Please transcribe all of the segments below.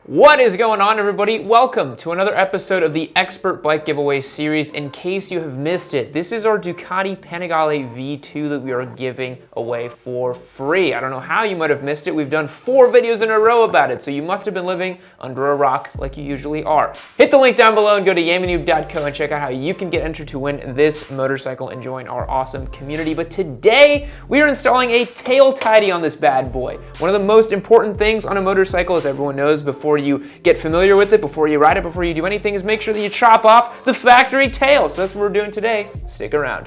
What is going on, everybody? Welcome to another episode of the Expert Bike Giveaway series. In case you have missed it, this is our Ducati Panigale V2 that we are giving away for free. I don't know how you might have missed it. We've done 4 videos in a row about it, so you must have been living under a rock like you usually are. Hit the link down below and go to yammie.co and check out how you can get entered to win this motorcycle and join our awesome community. But today, we are installing a tail tidy on this bad boy. One of the most important things on a motorcycle, as everyone knows, before you get familiar with it, before you ride it, before you do anything, is make sure that you chop off the factory tail. So that's what we're doing today. Stick around.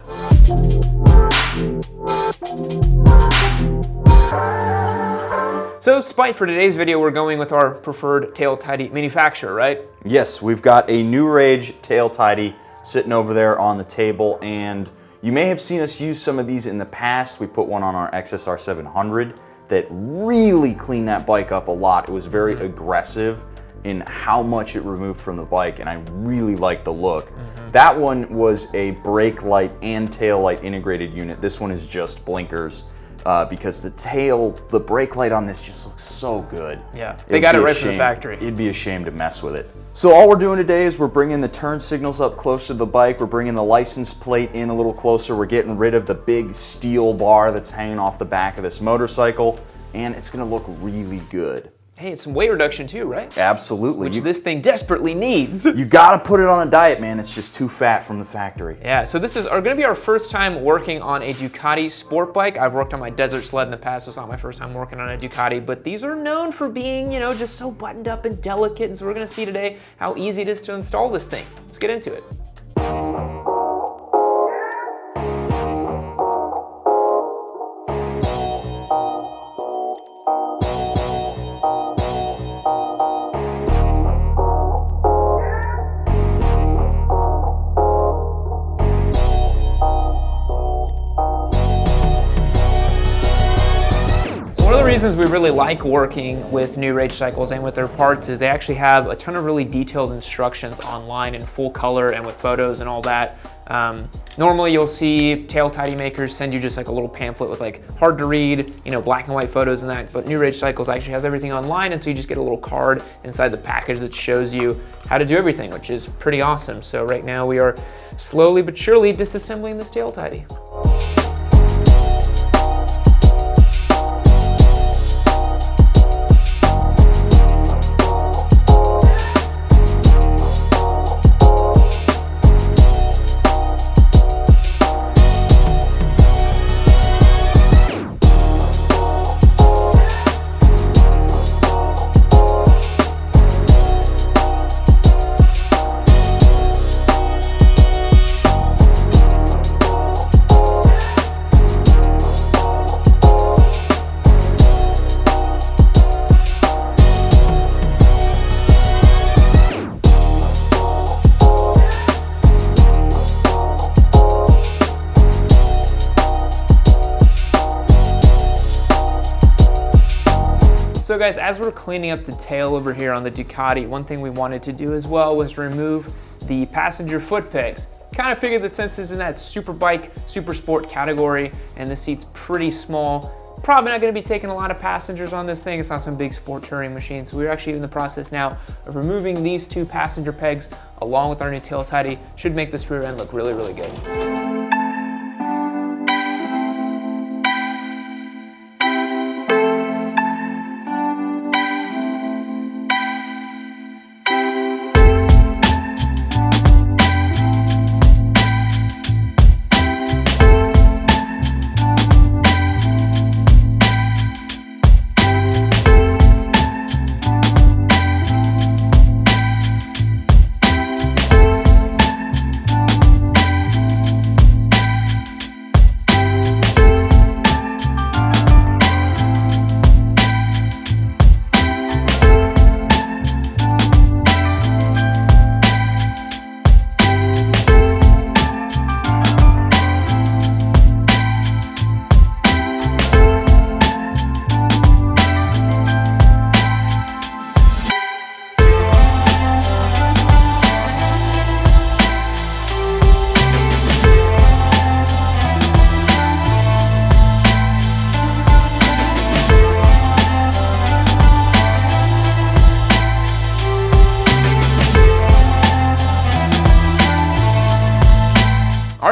So, Spite, for today's video, we're going with our preferred tail tidy manufacturer, right? Yes, we've got a New Rage tail tidy sitting over there on the table, and you may have seen us use some of these in the past. We put one on our XSR 700 that really cleaned that bike up a lot. It was very aggressive in how much it removed from the bike, and I really like the look. That one was a brake light and tail light integrated unit. This one is just blinkers because the brake light on this just looks so good. Yeah, they got it right from the factory. It'd be a shame to mess with it. So all we're doing today is we're bringing the turn signals up closer to the bike. We're bringing the license plate in a little closer. We're getting rid of the big steel bar that's hanging off the back of this motorcycle, and it's gonna look really good. Hey, it's some weight reduction too, right? Absolutely. Which this thing desperately needs. You gotta put it on a diet, man. It's just too fat from the factory. Yeah, so this is gonna be our first time working on a Ducati sport bike. I've worked on my desert sled in the past, so it's not my first time working on a Ducati, but these are known for being, you know, just so buttoned up and delicate, and so we're gonna see today how easy it is to install this thing. Let's get into it. Reasons we really like working with New Rage cycles and with their parts is they actually have a ton of really detailed instructions online in full color and with photos and all that. Normally you'll see tail tidy makers send you just like a little pamphlet with like hard to read, you know, black and white photos and that, but New Rage Cycles actually has everything online, and so you just get a little card inside the package that shows you how to do everything, which is pretty awesome. So right now we are slowly but surely disassembling this tail tidy. So guys, as we're cleaning up the tail over here on the Ducati, one thing we wanted to do as well was remove the passenger foot pegs. Kind of figured that since it's in that super bike, super sport category, and the seat's pretty small, probably not gonna be taking a lot of passengers on this thing. It's not some big sport touring machine. So we're actually in the process now of removing these 2 passenger pegs along with our new tail tidy. Should make this rear end look really, really good.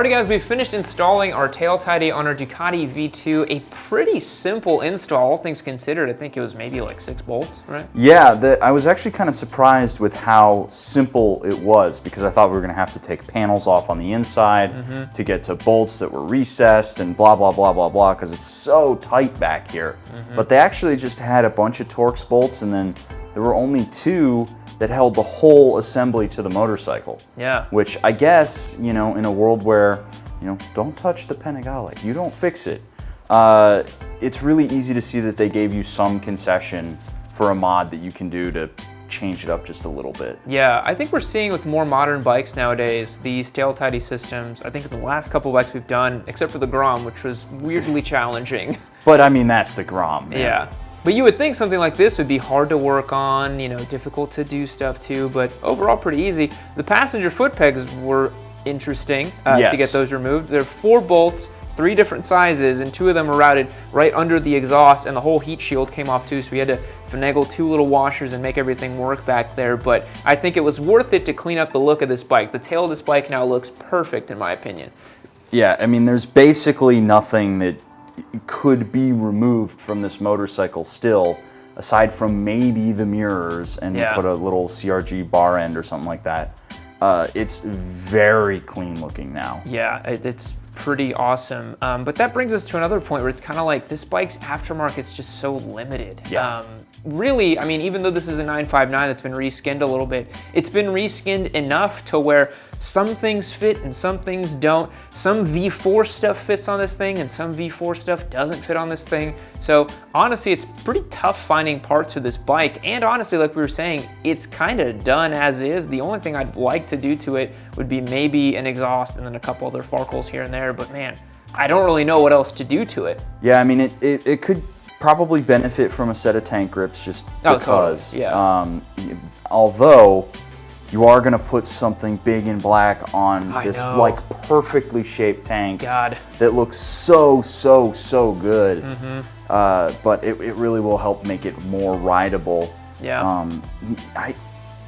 Alrighty guys, we've finished installing our tail tidy on our Ducati V2. A pretty simple install, all things considered. I think it was maybe like 6 bolts, right? Yeah, I was actually kind of surprised with how simple it was, because I thought we were gonna have to take panels off on the inside to get to bolts that were recessed and blah, blah, blah, blah, blah, because it's so tight back here. But they actually just had a bunch of Torx bolts, and then there were only 2 that held the whole assembly to the motorcycle. Yeah. Which I guess, you know, in a world where, you know, don't touch the Panigale, you don't fix it. It's really easy to see that they gave you some concession for a mod that you can do to change it up just a little bit. Yeah, I think we're seeing with more modern bikes nowadays, these tail tidy systems. I think in the last couple of bikes we've done, except for the Grom, which was weirdly challenging. But I mean, that's the Grom, man. Yeah. But you would think something like this would be hard to work on, you know, difficult to do stuff too, but overall pretty easy. The passenger foot pegs were interesting to get those removed. There are 4 bolts, 3 different sizes, and 2 of them are routed right under the exhaust, and the whole heat shield came off too, so we had to finagle 2 little washers and make everything work back there. But I think it was worth it to clean up the look of this bike. The tail of this bike now looks perfect in my opinion. Yeah, I mean, there's basically nothing that could be removed from this motorcycle still, aside from maybe the mirrors and put a little CRG bar end or something like that. It's very clean looking now. Yeah, it's pretty awesome. But that brings us to another point where it's kind of like this bike's aftermarket's just so limited. Yeah. Really, I mean, even though this is a 959 that's been reskinned a little bit, it's been reskinned enough to where some things fit and some things don't. Some V4 stuff fits on this thing and some V4 stuff doesn't fit on this thing. So honestly, it's pretty tough finding parts for this bike. And honestly, like we were saying, it's kind of done as is. The only thing I'd like to do to it would be maybe an exhaust and then a couple other Farkles here and there. But man, I don't really know what else to do to it. Yeah, I mean, it could probably benefit from a set of tank grips just because. Totally. Yeah. Although you are gonna put something big and black on this like perfectly shaped tank that looks so good. But it really will help make it more rideable. Yeah.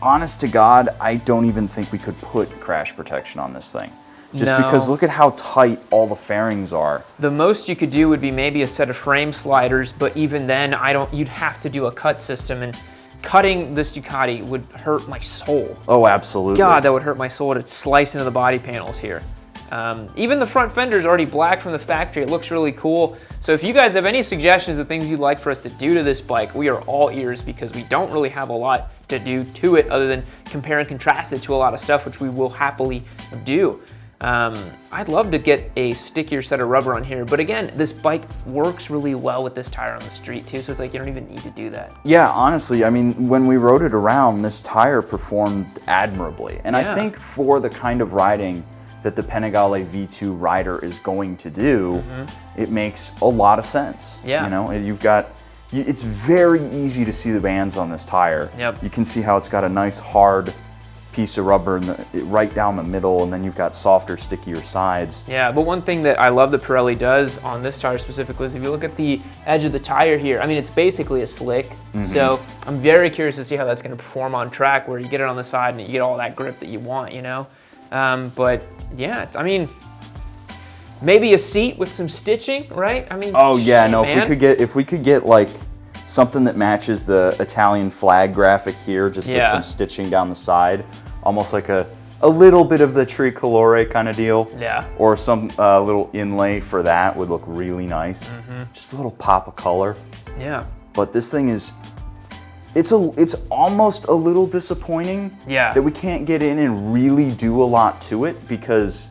Honest to God, I don't even think we could put crash protection on this thing. Just because look at how tight all the fairings are. The most you could do would be maybe a set of frame sliders, but even then, you'd have to do a cut system, and cutting this Ducati would hurt my soul. Oh, absolutely. God, that would hurt my soul to slice into the body panels here. Even the front fender is already black from the factory. It looks really cool. So if you guys have any suggestions of things you'd like for us to do to this bike, we are all ears, because we don't really have a lot to do to it other than compare and contrast it to a lot of stuff, which we will happily do. I'd love to get a stickier set of rubber on here, but again, this bike works really well with this tire on the street too, so it's like you don't even need to do that. Yeah, honestly, I mean, when we rode it around, this tire performed admirably. And I think for the kind of riding that the Panigale V2 rider is going to do, it makes a lot of sense. Yeah. You know, it's very easy to see the bands on this tire. Yep. You can see how it's got a nice hard piece of rubber right down the middle, and then you've got softer, stickier sides. Yeah, but one thing that I love that Pirelli does on this tire specifically is if you look at the edge of the tire here, I mean, it's basically a slick. So I'm very curious to see how that's going to perform on track, where you get it on the side and you get all that grip that you want, you know? But yeah, I mean, maybe a seat with some stitching, right? I mean, oh yeah, no, man. if we could get like something that matches the Italian flag graphic here, just with some stitching down the side, almost like a little bit of the tricolore kind of deal. Yeah. Or some little inlay for that would look really nice. Just a little pop of color. Yeah. But this thing is, it's almost a little disappointing that we can't get in and really do a lot to it, because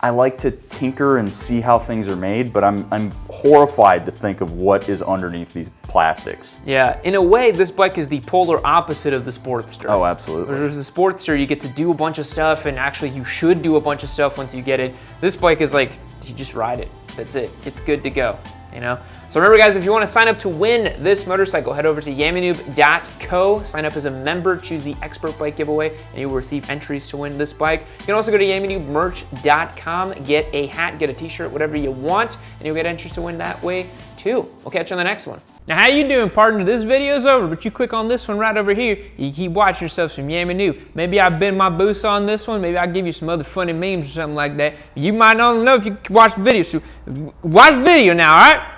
I like to tinker and see how things are made, but I'm horrified to think of what is underneath these plastics. Yeah, in a way, this bike is the polar opposite of the Sportster. Oh, absolutely. Whereas the Sportster, you get to do a bunch of stuff, and actually you should do a bunch of stuff once you get it. This bike is like, you just ride it. That's it. It's good to go, you know? So remember guys, if you want to sign up to win this motorcycle, head over to yammynoob.co, sign up as a member, choose the Expert Bike Giveaway, and you will receive entries to win this bike. You can also go to yammynoobmerch.com, get a hat, get a t-shirt, whatever you want, and you'll get entries to win that way too. V2. We'll catch you on the next one. Now, how you doing, partner? This video's over, but you click on this one right over here. You keep watching yourself some Yammie Noob. Maybe I bend my boost on this one. Maybe I'll give you some other funny memes or something like that. You might not know if you watch the video, so watch the video now, all right?